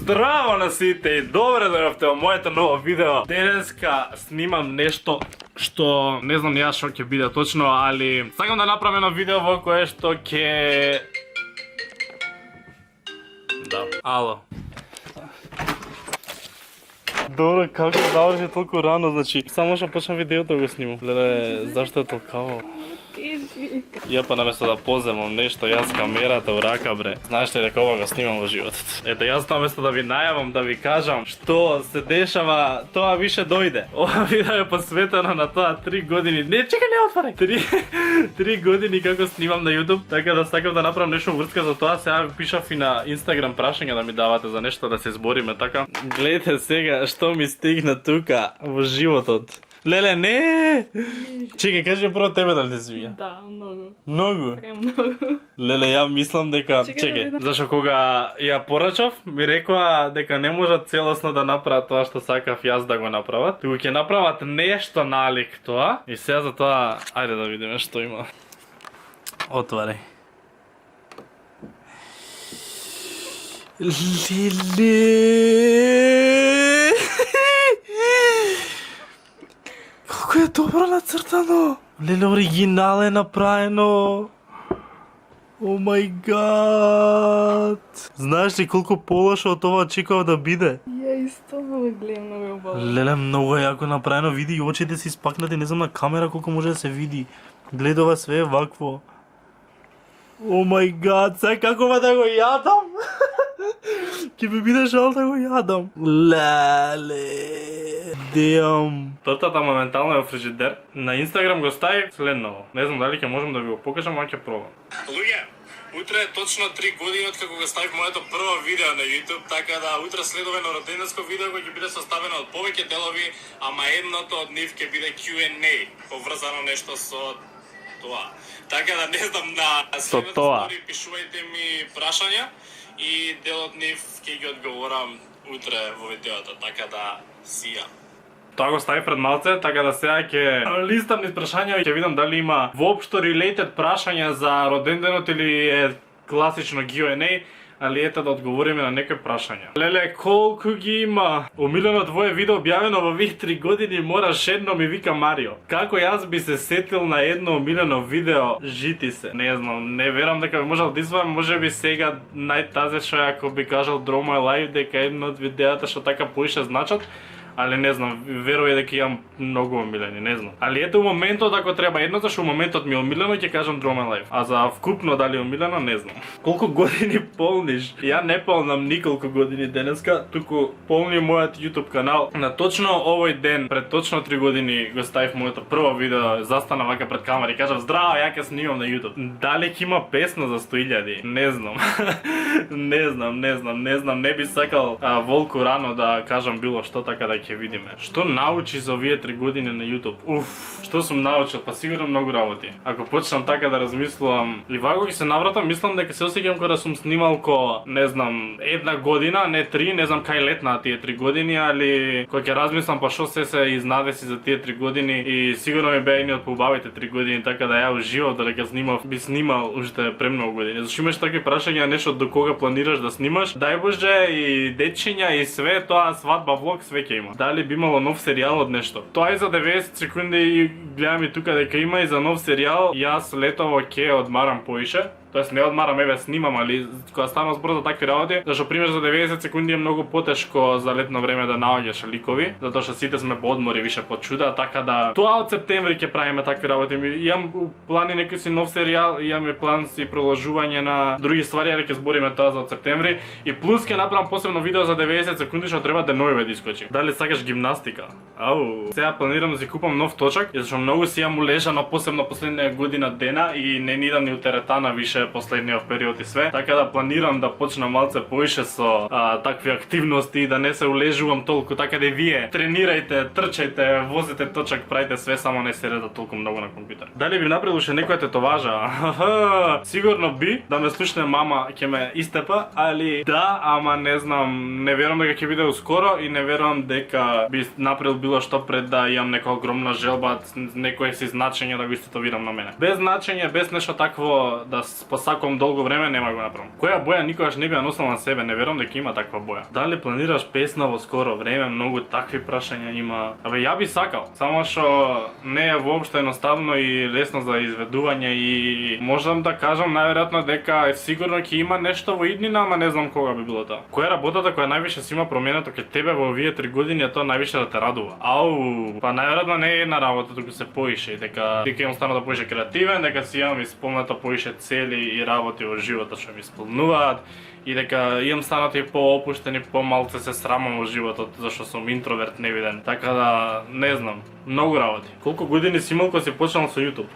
Здраво на сите и добре дојавте во моето ново видео. Денеска снимам нешто што не знам ја што ќе биде точно, али сакам да направам едно видео во кое што ќе... Да, ало. Добро, како заврши толку рано, значи само што почнам видеото да го снимам. Леле, зашто е толкаво? Ја па наместо да поземам нешто, јас камерата у рака, бре. Знаеш ли дека ова го снимам во животот? Ето, јас наместо да ви најавам, да ви кажам што се дешава, тоа више дојде. Ова видео е посветено на тоа 3 години. Не, чекај, не отварај! 3 години како снимам на YouTube, така да сакам да направам нешто врска за тоа. Сега ви пишав и на Instagram прашања да ми давате за нешто да се збориме, така. Гледате сега што ми стигна тука во животот. Леле, не! Чекай, кажи прво тебе дали те свиѓа. Да, многу. Многу? Многу. Леле, ја мислам дека... Чекай, зашто кога ја порачав, ми рекоа дека не можат целосно да направат тоа што сакав јас да го направат, туку ќе направат нешто налик тоа, и сега за тоа, ајде да видиме што има. Отварај. Леле! Колко е добро нацртано! Леле, оригинал е направено! О мај гад! Знаеш ли колку полошо од ова очекував да биде? Ја исто го гледам, многу е убаво. Леле, многу е јако направено, види и очите си спакнати, не знам на камера колку може да се види. Гледува све вакво. О мај гад, сега како да го јадам? Ке ми биде жал да го јадам. Леле. Деам. Тортата моментално е во фрижидер. На Инстаграм го ставив следново. Не знам дали ќе можам да ви го покажам, а ќе пробам. Луѓе, утре е точно 3 години од како го ставив моето прво видео на YouTube, така да утре следува едно роденденско видео кој ќе биде составено од повеќе делови, ама едното од нив ќе биде Q&A, поврзано нешто со тоа. Така да не знам на следната стори пишувајте ми прашања и дел од нив ќе ги одговорам утре во видеото, така да сија. Тоа го стави пред малце, така да сега ќе листам низ прашања и ќе видам дали има воопшто related прашања за роденденот или е класично Q&A, али ете да одговориме на некои прашања. Леле, колку ги има? Омилено твое видео објавено во вих 3 години, мораш едно, ми вика Марио. Како јас би се сетил на едно омилено видео, жити се. Не знам, не верам дека би можел да извам, може би сега најтазешо е ако би кажал Draw My Life, дека едно од видеата што така поише значат. Али не знам, верувај дека имам многу омилени, не знам. Али ето у моментот ако треба едно, зашто у моментот ми е омилено, ќе кажам Draw My Life. А за вкупно дали омилено, не знам. Колку години полниш? Ја не полнам николку години денеска, туку полни мојот YouTube канал. На точно овој ден, пред точно 3 години го ставив моето прво видео, застана вака пред камера и кажав здраво, ја ќе снимам на YouTube. Дали ќе има песна за 100.000? Не знам. не знам, не би сакал волку рано да кажам било што, така да ќе видиме. Што научи за овие 3 години на YouTube? Што сум научил? Па сигурно многу работи. Ако почнам така да размислувам и вако ќе се навратам, мислам дека се осеќам кога сум снимал не знам, 1 година, не 3, не знам кај летна тие 3 години, али кога ќе размислам па што се изнадеси за тие 3 години и сигурно ми беа едни од поубавите 3 години, така да ја уживав додека снимав, би снимал уште премногу години. Зашто имаш такви прашања, нешто до кога планираш да снимаш? Дај Боже и дечиња и све тоа, свадба, влог, све ќе има. Дали би имало нов серијал од нешто? Тоа и за 90 секунди и гледам и тука дека има и за нов серијал. Јас летово ќе одмарам поише. Тоест не одмарам, еве снимам, али кога станува збор за такви работи, зашто пример за 90 секунди е многу потешко за летно време да наоѓаш ликови, затоа што сите сме по одмори, више по чуда, така да тоа од септември ќе правиме такви работи. Имам плани некој си нов серијал, имаме план си продолжување на други ствари, али ќе збориме тоа за од септември и плюс ќе направам посебно видео за 90 секунди што треба деновиве да искочи. Дали сакаш гимнастика? Ау, сега планирам да си купам нов точак, зашто многу си јам улежано посебно последна година дена и не ни идам ни у теретана више последниот период и све, така да планирам да почнам малце поише со такви активности и да не се улежувам толку, така да вие тренирајте, трчајте, возите точак, правите све, само не седете толку многу на компјутер. Дали би направил уште некоја тетоважа? Сигурно би, да ме слушне мама ќе ме истепа, али да, ама не знам, не верувам дека ќе биде ускоро и не верувам дека би направил било што пред да имам нека огромна желба, некое си значење да го истетовирам на мене. Без значење, без нешто такво да посакувам долго време, нема го направам. Која боја никогаш не би ја носила на себе, не верувам дека има таква боја. Дали планираш песна во скоро време? Многу такви прашања има. Абе ја би сакал, само што не е воопшто едноставно и лесно за изведување и можам да кажам најверојатно дека сигурно ќе има нешто во иднина, ама не знам кога би било тоа. Која е работата која највише си има променето кај тебе во овие 3 години, а тоа највише да те радува? Ау, па најверојатно не е една работа, туку се поише, дека имам стану да поише креативен, дека си имам исполнето поише цели и работи во животот што ми исполнуваат и дека имам станати поопуштен и помалце се срамам во животот зашто сум интроверт невиден. Така да не знам, многу работи. Колку години си имал кога си почнал со YouTube?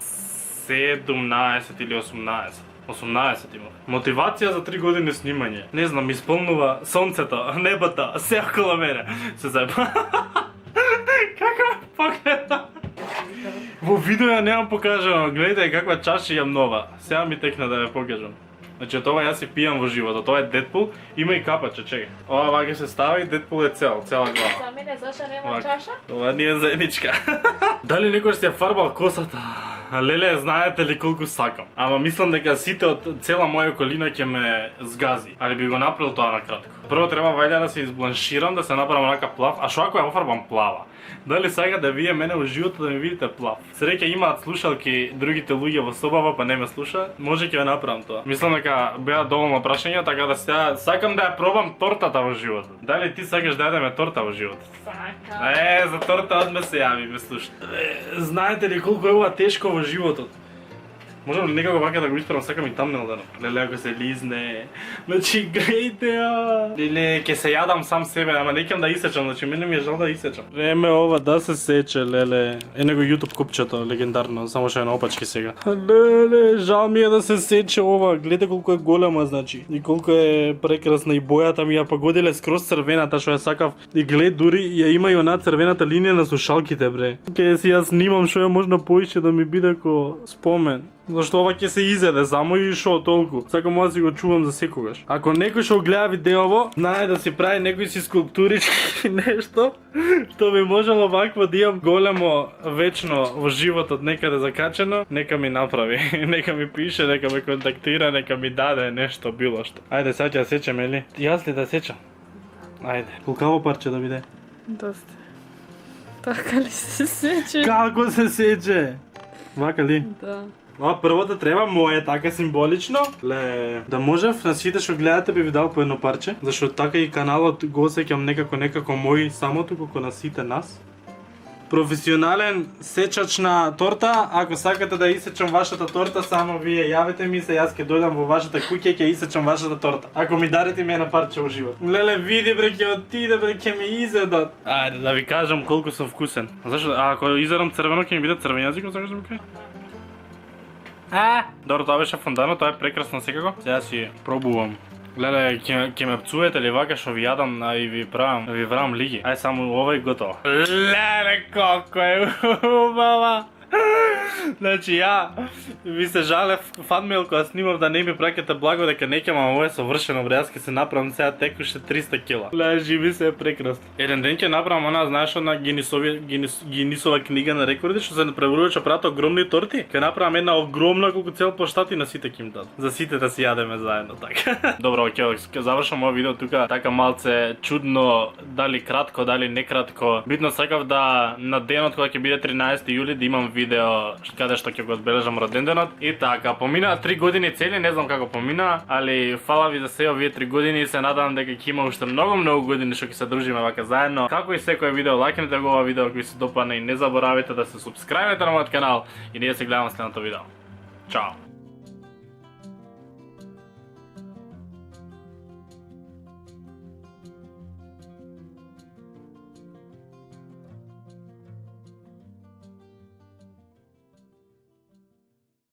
17 или 18. 18 имав. Мотивација за 3 години снимање. Не знам, исполнува сонцето, небото, се околу мене. Се зајба. Како погледа? Во видео ја немам покажано. Гледајте каква чаша имам нова. Сега ми текна да ја покажам. Значи од ова јас си пијам во животот. Ова е Дедпул, има и капаче, чекај. Ова вака се става и Дедпул е цела глава. За мене зашто нема чаша? Ова не е заедничка. Дали некој си ја фарбал косата? Леле, знаете ли колку сакам? Ама мислам дека сите од цела моја околина ќе ме згази. Али би го направил тоа на кратко. Прво треба вајде да се избланширам, да се направам онака плав, а што ако ја офарбам плава? Дали сега да вие мене во животот да ме видите плав? Среќа имаат слушалки другите луѓе во собава, па не ме слушаат. Може ќе ја направам тоа. Мислам дека беа доволно прашања, така да сега сакам да ја пробам тортата во животот. Дали ти сакаш да јадеме торта во животот? Сакам. За торта одме се јави, ме слушате. Знаете ли колку е ова тешко во животот? Можам ли некако вака да го исправам, сакам и тамнел да направам. Леле, ако се лизне. Значи, гледайте ја. Леле, ќе се јадам сам себе, ама не ќе да исечам, значи мене ми е жал да исечам. Време ова да се сече, леле. Е него YouTube купчето, легендарно, само што е на опачки сега. Леле, жал ми е да се сече ова. Гледате колку е голема, значи. И колку е прекрасна и бојата ми ја погодиле скроз црвената што ја сакав. И глед, дури ја има и она црвената линија на слушалките, бре. Ке си ја снимам што е можно поише да ми биде ко спомен. Зашто ова ќе се изеде само и шо толку. Сакам ова да си го чувам за секогаш. Ако некој што гледа видеово, знае да си прави некои си скулптурички нешто, што би можело вакво да имам големо вечно во животот некаде закачено, нека ми направи. Нека ми пише, нека ме контактира, нека ми даде нешто било што. Ајде сега ќе ја сечем, ели? Јас ли да сечам? Ајде. Колкаво парче да биде? Доста. Така ли се сече? Како се сече? Вака ли? Да. Ова првото треба моје така символично. Ле, да можев на сите што гледате би ви дал по едно парче, зашто така и каналот го осеќам некако мој самото колку на сите нас. Професионален сечач на торта, ако сакате да исечам вашата торта, само вие јавете ми се, јас ќе дојдам во вашата куќа и ќе исечам вашата торта. Ако ми дарите ми една парче во живот. Леле, види бре, ќе отиде бре, ќе ме изедат. Ајде да ви кажам колку сум вкусен. Зашто ако изедам црвено ќе ми биде црвен јазик, сакаш да ми кажеш? Добро, тоа беше фондано, тоа е прекрасно секако. Сега си пробувам. Леле, ќе ме пцуете ли вака што ви јадам и ви правам лиги? Ај само ова и готово. Леле, колко е убава! Значи ја ви се жалев фанмейл кога снимав да не ми праќате благо дека не ќе ова е совршено, бре, јас ќе се направам сега текуше 300 кила. Ле, живи се е прекрасно. Еден ден ќе направам она, знаеш, на Гинисова книга на рекорди што се преврува че прават огромни торти. Ќе направам една огромна колку цел площад и на сите ќе им дадам. За сите да си јадеме заедно така. Добро, ќе завршам ова видео тука така малце чудно, дали кратко, дали не кратко. Битно сакав да на денот кога ќе биде 13 јули да имам видео каде што ќе го одбележам роденденот. И така, помина 3 години цели, не знам како помина, али фала ви за се овие 3 години и се надевам дека ќе има уште многу години што ќе се дружиме вака заедно. Како и секое видео, лајкнете го ова видео ако ви се допадне и не заборавите да се субскрајбите на мојот канал и ние се гледаме следното видео. Чао!